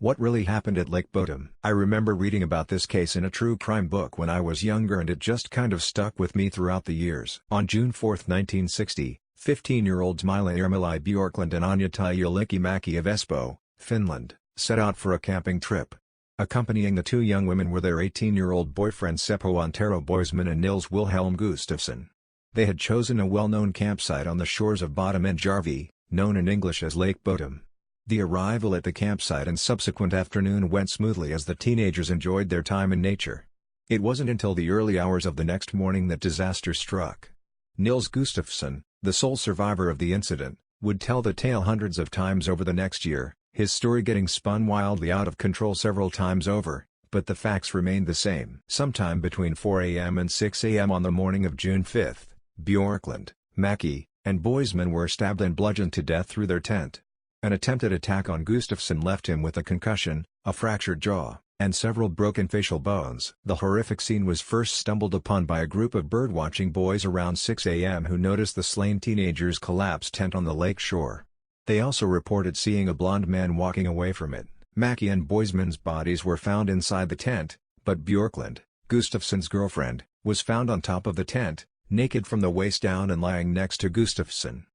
What really happened at Lake Bodom? I remember reading about this case in a true crime book when I was younger, and it just kind of stuck with me throughout the years. On June 4, 1960, 15-year-olds Mila Irmeli Bjorklund and Anya Mäki of Espoo, Finland, set out for a camping trip. Accompanying the two young women were their 18-year-old boyfriends Seppo Antero Boisman and Nils Wilhelm Gustafson. They had chosen a well-known campsite on the shores of Bodom and Järvi, known in English as Lake Bodom. The arrival at the campsite and subsequent afternoon went smoothly as the teenagers enjoyed their time in nature. It wasn't until the early hours of the next morning that disaster struck. Nils Gustafson, the sole survivor of the incident, would tell the tale hundreds of times over the next year, his story getting spun wildly out of control several times over, but the facts remained the same. Sometime between 4 a.m. and 6 a.m. on the morning of June 5, Bjorklund, Mäki, and Boisman were stabbed and bludgeoned to death through their tent. An attempted attack on Gustafson left him with a concussion, a fractured jaw, and several broken facial bones. The horrific scene was first stumbled upon by a group of birdwatching boys around 6 a.m. who noticed the slain teenagers' collapsed tent on the lake shore. They also reported seeing a blond man walking away from it. Mäki and Boisman's bodies were found inside the tent, but Bjorklund, Gustafson's girlfriend, was found on top of the tent, naked from the waist down and lying next to Gustafson.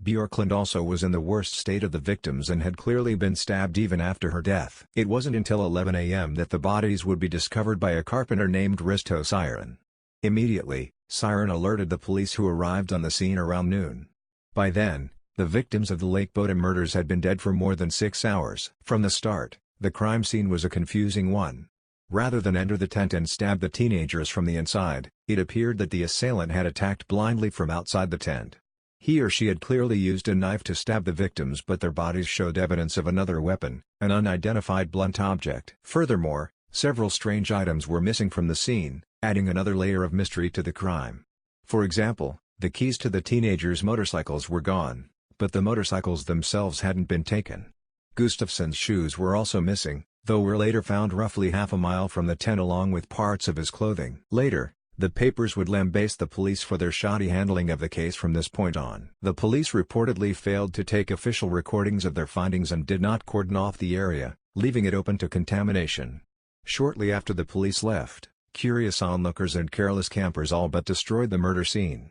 Bjorklund also was in the worst state of the victims and had clearly been stabbed even after her death. It wasn't until 11 a.m. that the bodies would be discovered by a carpenter named Risto Siren. Immediately, Siren alerted the police, who arrived on the scene around noon. By then, the victims of the Lake Bodom murders had been dead for more than 6 hours. From the start, the crime scene was a confusing one. Rather than enter the tent and stab the teenagers from the inside, it appeared that the assailant had attacked blindly from outside the tent. He or she had clearly used a knife to stab the victims, but their bodies showed evidence of another weapon, an unidentified blunt object. Furthermore, several strange items were missing from the scene, adding another layer of mystery to the crime. For example, the keys to the teenagers' motorcycles were gone, but the motorcycles themselves hadn't been taken. Gustafson's shoes were also missing, though were later found roughly half a mile from the tent along with parts of his clothing. Later, the papers would lambaste the police for their shoddy handling of the case from this point on. The police reportedly failed to take official recordings of their findings and did not cordon off the area, leaving it open to contamination. Shortly after the police left, curious onlookers and careless campers all but destroyed the murder scene.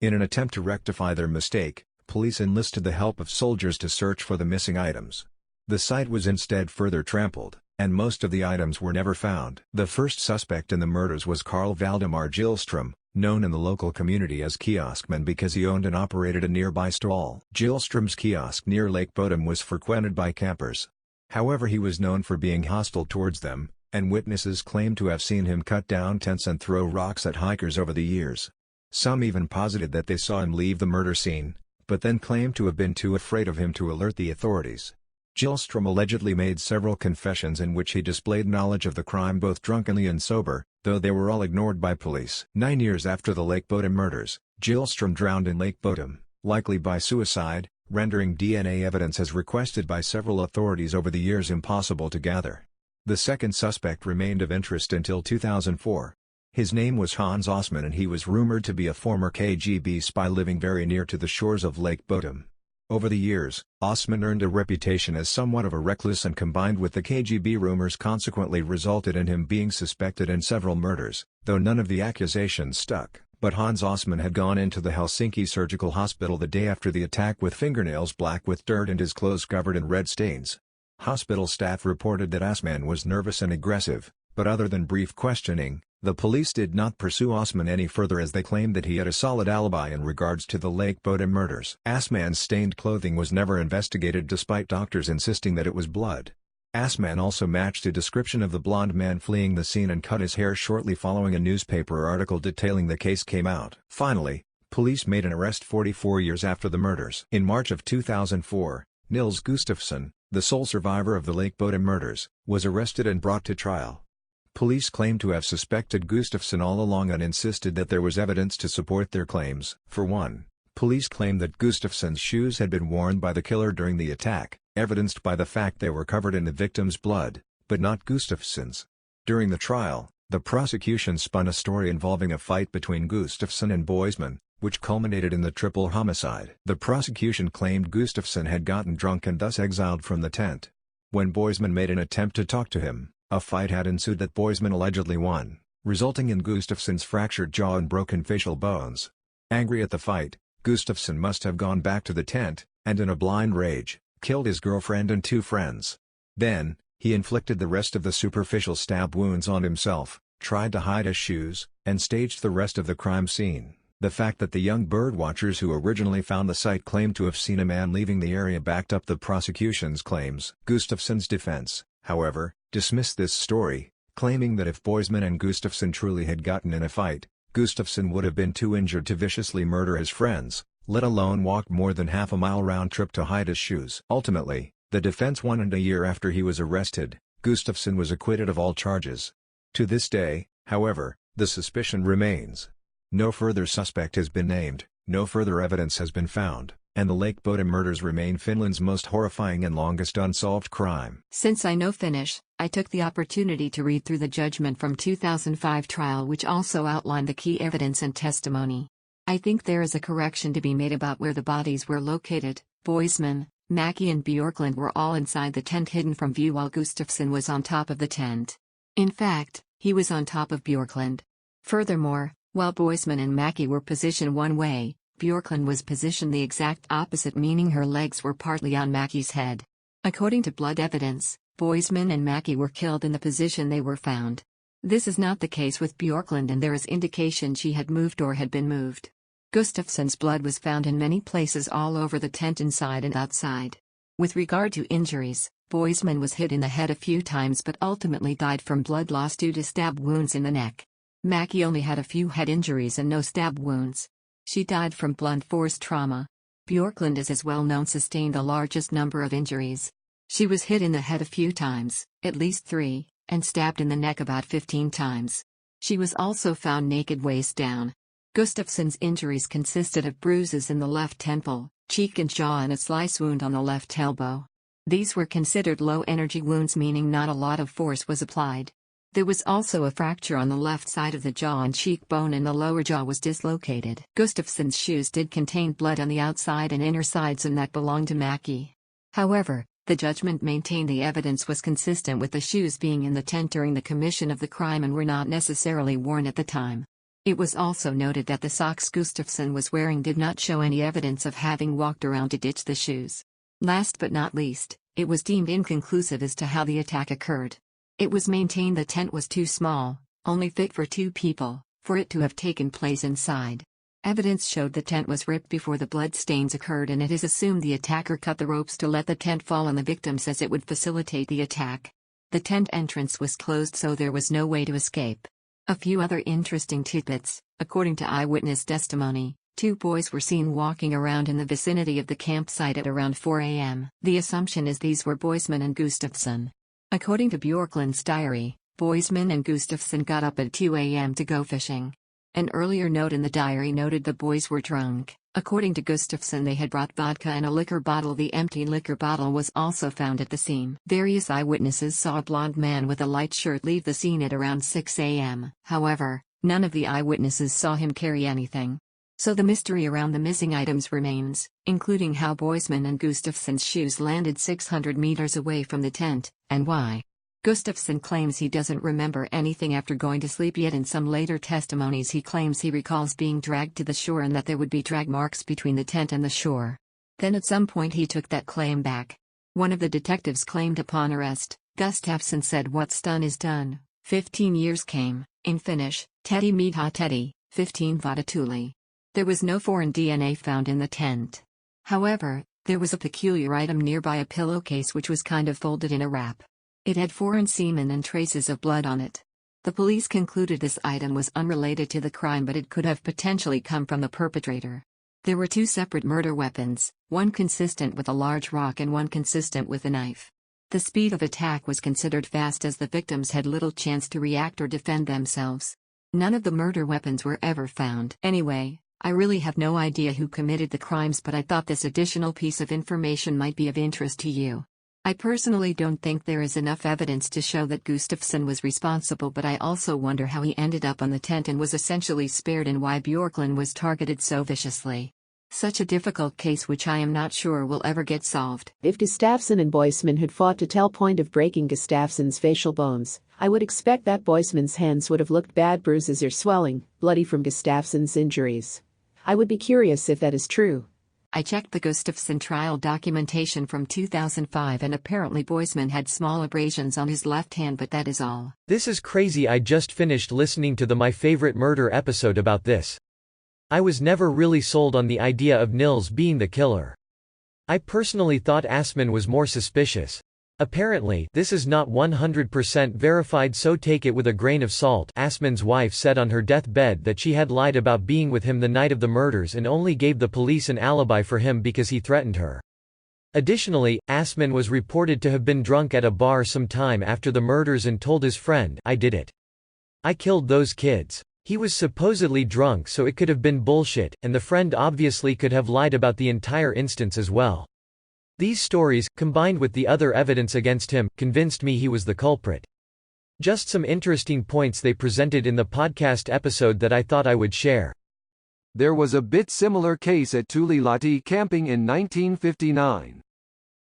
In an attempt to rectify their mistake, police enlisted the help of soldiers to search for the missing items. The site was instead further trampled, and most of the items were never found. The first suspect in the murders was Carl Valdemar Gillström, known in the local community as Kioskman because he owned and operated a nearby stall. Gillström's kiosk near Lake Bodom was frequented by campers. However, he was known for being hostile towards them, and witnesses claimed to have seen him cut down tents and throw rocks at hikers over the years. Some even posited that they saw him leave the murder scene, but then claimed to have been too afraid of him to alert the authorities. Gillström allegedly made several confessions in which he displayed knowledge of the crime both drunkenly and sober, though they were all ignored by police. 9 years after the Lake Bodom murders, Gillström drowned in Lake Bodom, likely by suicide, rendering DNA evidence as requested by several authorities over the years impossible to gather. The second suspect remained of interest until 2004. His name was Hans Osman, and he was rumored to be a former KGB spy living very near to the shores of Lake Bodom. Over the years, Osman earned a reputation as somewhat of a recluse, and combined with the KGB rumors consequently resulted in him being suspected in several murders, though none of the accusations stuck. But Hans Osman had gone into the Helsinki Surgical Hospital the day after the attack with fingernails black with dirt and his clothes covered in red stains. Hospital staff reported that Osman was nervous and aggressive, but other than brief questioning, the police did not pursue Osman any further as they claimed that he had a solid alibi in regards to the Lake Bodom murders. Osman's stained clothing was never investigated despite doctors insisting that it was blood. Osman also matched a description of the blond man fleeing the scene and cut his hair shortly following a newspaper article detailing the case came out. Finally, police made an arrest 44 years after the murders. In March of 2004, Nils Gustafson, the sole survivor of the Lake Bodom murders, was arrested and brought to trial. Police claimed to have suspected Gustafson all along and insisted that there was evidence to support their claims. For one, police claimed that Gustafson's shoes had been worn by the killer during the attack, evidenced by the fact they were covered in the victim's blood, but not Gustafson's. During the trial, the prosecution spun a story involving a fight between Gustafson and Boisman, which culminated in the triple homicide. The prosecution claimed Gustafson had gotten drunk and thus exiled from the tent. When Boisman made an attempt to talk to him, a fight had ensued that Boisman allegedly won, resulting in Gustafson's fractured jaw and broken facial bones. Angry at the fight, Gustafson must have gone back to the tent, and in a blind rage, killed his girlfriend and 2 friends. Then, he inflicted the rest of the superficial stab wounds on himself, tried to hide his shoes, and staged the rest of the crime scene. The fact that the young birdwatchers who originally found the site claimed to have seen a man leaving the area backed up the prosecution's claims. Gustafson's defense, however, dismissed this story, claiming that if Boisman and Gustafson truly had gotten in a fight, Gustafson would have been too injured to viciously murder his friends, let alone walk more than half a mile round trip to hide his shoes. Ultimately, the defense won, and a year after he was arrested, Gustafson was acquitted of all charges. To this day, however, the suspicion remains. No further suspect has been named, no further evidence has been found, and the Lake Bodom murders remain Finland's most horrifying and longest unsolved crime. Since I know Finnish, I took the opportunity to read through the judgment from 2005 trial, which also outlined the key evidence and testimony. I think there is a correction to be made about where the bodies were located. Boisman, Mackie and Bjorklund were all inside the tent, hidden from view, while Gustafson was on top of the tent. In fact, he was on top of Bjorklund. Furthermore, while Boisman and Mackie were positioned one way, Bjorklund was positioned the exact opposite, meaning her legs were partly on Mackie's head. According to blood evidence, Boisman and Mackie were killed in the position they were found. This is not the case with Bjorklund, and there is indication she had moved or had been moved. Gustafson's blood was found in many places all over the tent, inside and outside. With regard to injuries, Boisman was hit in the head a few times but ultimately died from blood loss due to stab wounds in the neck. Mackie only had a few head injuries and no stab wounds. She died from blunt force trauma. Bjorklund, as well known, sustained the largest number of injuries. She was hit in the head a few times, at least 3, and stabbed in the neck about 15 times. She was also found naked waist down. Gustafson's injuries consisted of bruises in the left temple, cheek and jaw, and a slice wound on the left elbow. These were considered low-energy wounds, meaning not a lot of force was applied. There was also a fracture on the left side of the jaw and cheekbone, and the lower jaw was dislocated. Gustafson's shoes did contain blood on the outside and inner sides, and that belonged to Mackie. However, the judgment maintained the evidence was consistent with the shoes being in the tent during the commission of the crime and were not necessarily worn at the time. It was also noted that the socks Gustafson was wearing did not show any evidence of having walked around to ditch the shoes. Last but not least, it was deemed inconclusive as to how the attack occurred. It was maintained the tent was too small, only fit for 2 people, for it to have taken place inside. Evidence showed the tent was ripped before the blood stains occurred, and it is assumed the attacker cut the ropes to let the tent fall on the victims, as it would facilitate the attack. The tent entrance was closed, so there was no way to escape. A few other interesting tidbits: according to eyewitness testimony, 2 boys were seen walking around in the vicinity of the campsite at around 4 a.m. The assumption is these were Boisman and Gustafson. According to Bjorklund's diary, Boisman and Gustafson got up at 2 a.m. to go fishing. An earlier note in the diary noted the boys were drunk. According to Gustafson, they had brought vodka and a liquor bottle. The empty liquor bottle was also found at the scene. Various eyewitnesses saw a blond man with a light shirt leave the scene at around 6 a.m. However, none of the eyewitnesses saw him carry anything. So the mystery around the missing items remains, including how Boisman and Gustafson's shoes landed 600 meters away from the tent, and why. Gustafson claims he doesn't remember anything after going to sleep, yet in some later testimonies he claims he recalls being dragged to the shore and that there would be drag marks between the tent and the shore. Then at some point he took that claim back. One of the detectives claimed upon arrest, Gustafson said, "What's done is done. 15 years came, in Finnish, Teddy Miha Teddy, 15 Vadatuli." There was no foreign DNA found in the tent. However, there was a peculiar item nearby, a pillowcase which was kind of folded in a wrap. It had foreign semen and traces of blood on it. The police concluded this item was unrelated to the crime, but it could have potentially come from the perpetrator. There were 2 separate murder weapons, one consistent with a large rock and one consistent with a knife. The speed of attack was considered fast, as the victims had little chance to react or defend themselves. None of the murder weapons were ever found. Anyway, I really have no idea who committed the crimes, but I thought this additional piece of information might be of interest to you. I personally don't think there is enough evidence to show that Gustafson was responsible, but I also wonder how he ended up on the tent and was essentially spared, and why Bjorklund was targeted so viciously. Such a difficult case which I am not sure will ever get solved. If Gustafson and Boisman had fought to the point of breaking Gustafson's facial bones, I would expect that Boisman's hands would have looked bad, bruises or swelling, bloody from Gustafson's injuries. I would be curious if that is true. I checked the Gustafson trial documentation from 2005 and apparently Boisman had small abrasions on his left hand, but that is all. This is crazy. I just finished listening to the My Favorite Murder episode about this. I was never really sold on the idea of Nils being the killer. I personally thought Asman was more suspicious. Apparently, this is not 100% verified, so take it with a grain of salt. Asman's wife said on her deathbed that she had lied about being with him the night of the murders and only gave the police an alibi for him because he threatened her. Additionally, Asman was reported to have been drunk at a bar some time after the murders and told his friend, "I did it. I killed those kids." He was supposedly drunk, so it could have been bullshit, and the friend obviously could have lied about the entire instance as well. These stories, combined with the other evidence against him, convinced me he was the culprit. Just some interesting points they presented in the podcast episode that I thought I would share. There was a bit similar case at Tulilati camping in 1959.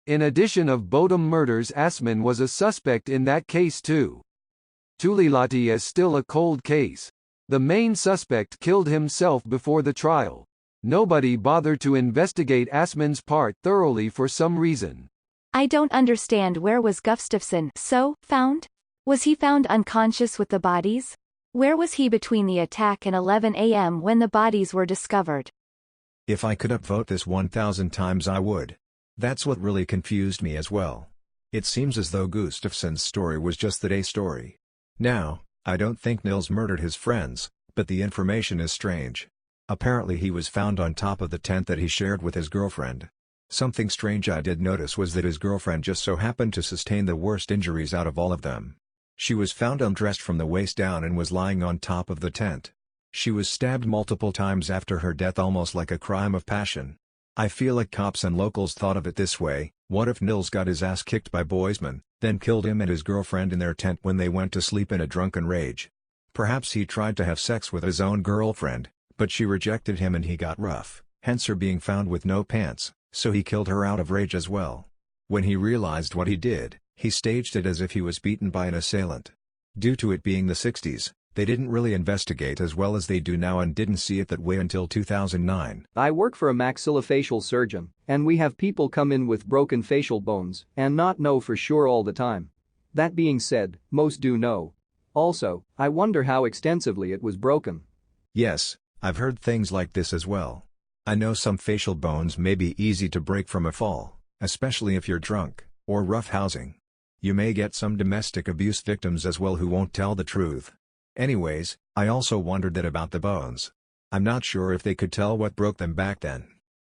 In addition of Bodom murders, Asman was a suspect in that case too. Tulilati is still a cold case. The main suspect killed himself before the trial. Nobody bothered to investigate Asman's part thoroughly for some reason. I don't understand. Where was Gustafson found? Was he found unconscious with the bodies? Where was he between the attack and 11 a.m. when the bodies were discovered? If I could upvote this 1,000 times I would. That's what really confused me as well. It seems as though Gustafson's story was just that, a story. Now, I don't think Nils murdered his friends, but the information is strange. Apparently he was found on top of the tent that he shared with his girlfriend. Something strange I did notice was that his girlfriend just so happened to sustain the worst injuries out of all of them. She was found undressed from the waist down and was lying on top of the tent. She was stabbed multiple times after her death, almost like a crime of passion. I feel like cops and locals thought of it this way: what if Nils got his ass kicked by Boisman, then killed him and his girlfriend in their tent when they went to sleep in a drunken rage? Perhaps he tried to have sex with his own girlfriend, but she rejected him and he got rough, hence her being found with no pants, so he killed her out of rage as well. When he realized what he did, he staged it as if he was beaten by an assailant. Due to it being the 60s, they didn't really investigate as well as they do now and didn't see it that way until 2009. I work for a maxillofacial surgeon, and we have people come in with broken facial bones and not know for sure all the time. That being said, most do know. Also, I wonder how extensively it was broken. Yes, I've heard things like this as well. I know some facial bones may be easy to break from a fall, especially if you're drunk, or roughhousing. You may get some domestic abuse victims as well who won't tell the truth. Anyways, I also wondered that about the bones. I'm not sure if they could tell what broke them back then.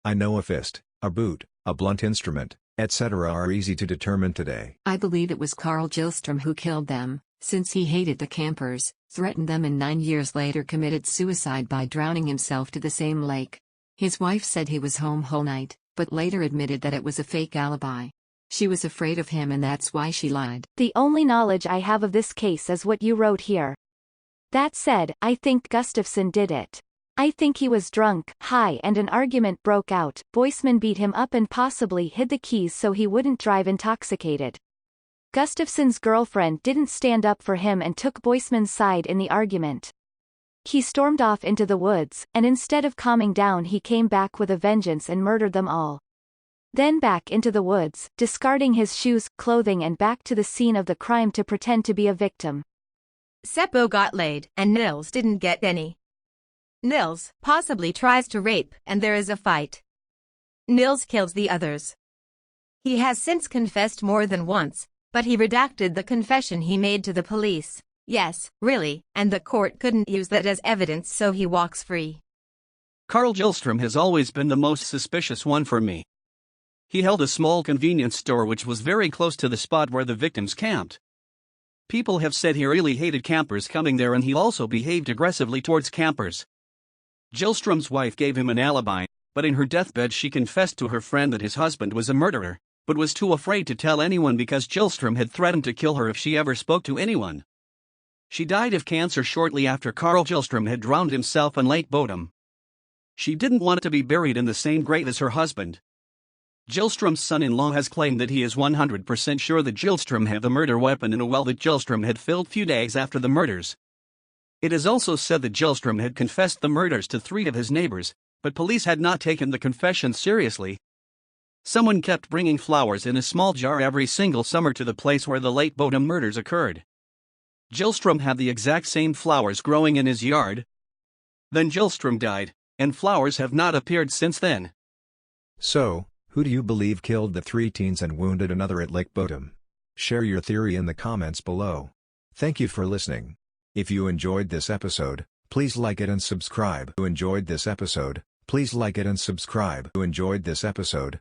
I know a fist, a boot, a blunt instrument, etc. are easy to determine today. I believe it was Carl Gillstrom who killed them, since he hated the campers, threatened them and 9 years later committed suicide by drowning himself to the same lake. His wife said he was home whole night, but later admitted that it was a fake alibi. She was afraid of him and that's why she lied. The only knowledge I have of this case is what you wrote here. That said, I think Gustafson did it. I think he was drunk, high, and an argument broke out. Boisman beat him up and possibly hid the keys so he wouldn't drive intoxicated. Gustafson's girlfriend didn't stand up for him and took Boisman's side in the argument. He stormed off into the woods, and instead of calming down he came back with a vengeance and murdered them all. Then back into the woods, discarding his shoes, clothing and back to the scene of the crime to pretend to be a victim. Seppo got laid, and Nils didn't get any. Nils possibly tries to rape, and there is a fight. Nils kills the others. He has since confessed more than once, but he redacted the confession he made to the police. Yes, really, and the court couldn't use that as evidence, so he walks free. Carl Gillstrom has always been the most suspicious one for me. He held a small convenience store which was very close to the spot where the victims camped. People have said he really hated campers coming there, and he also behaved aggressively towards campers. Gillstrom's wife gave him an alibi, but in her deathbed she confessed to her friend that his husband was a murderer, but was too afraid to tell anyone because Gillstrom had threatened to kill her if she ever spoke to anyone. She died of cancer shortly after Carl Gillstrom had drowned himself in Lake Bodom. She didn't want to be buried in the same grave as her husband. Gillstrom's son-in-law has claimed that he is 100% sure that Gillstrom had the murder weapon in a well that Gillstrom had filled few days after the murders. It is also said that Gillstrom had confessed the murders to 3 of his neighbors, but police had not taken the confession seriously. Someone kept bringing flowers in a small jar every single summer to the place where the Lake Bodom murders occurred. Gillstrom had the exact same flowers growing in his yard. Then Gillstrom died, and flowers have not appeared since then. So, who do you believe killed the 3 teens and wounded another at Lake Bodom? Share your theory in the comments below. Thank you for listening. If you enjoyed this episode, please like it and subscribe. If you enjoyed this episode, please like it and subscribe. If you enjoyed this episode,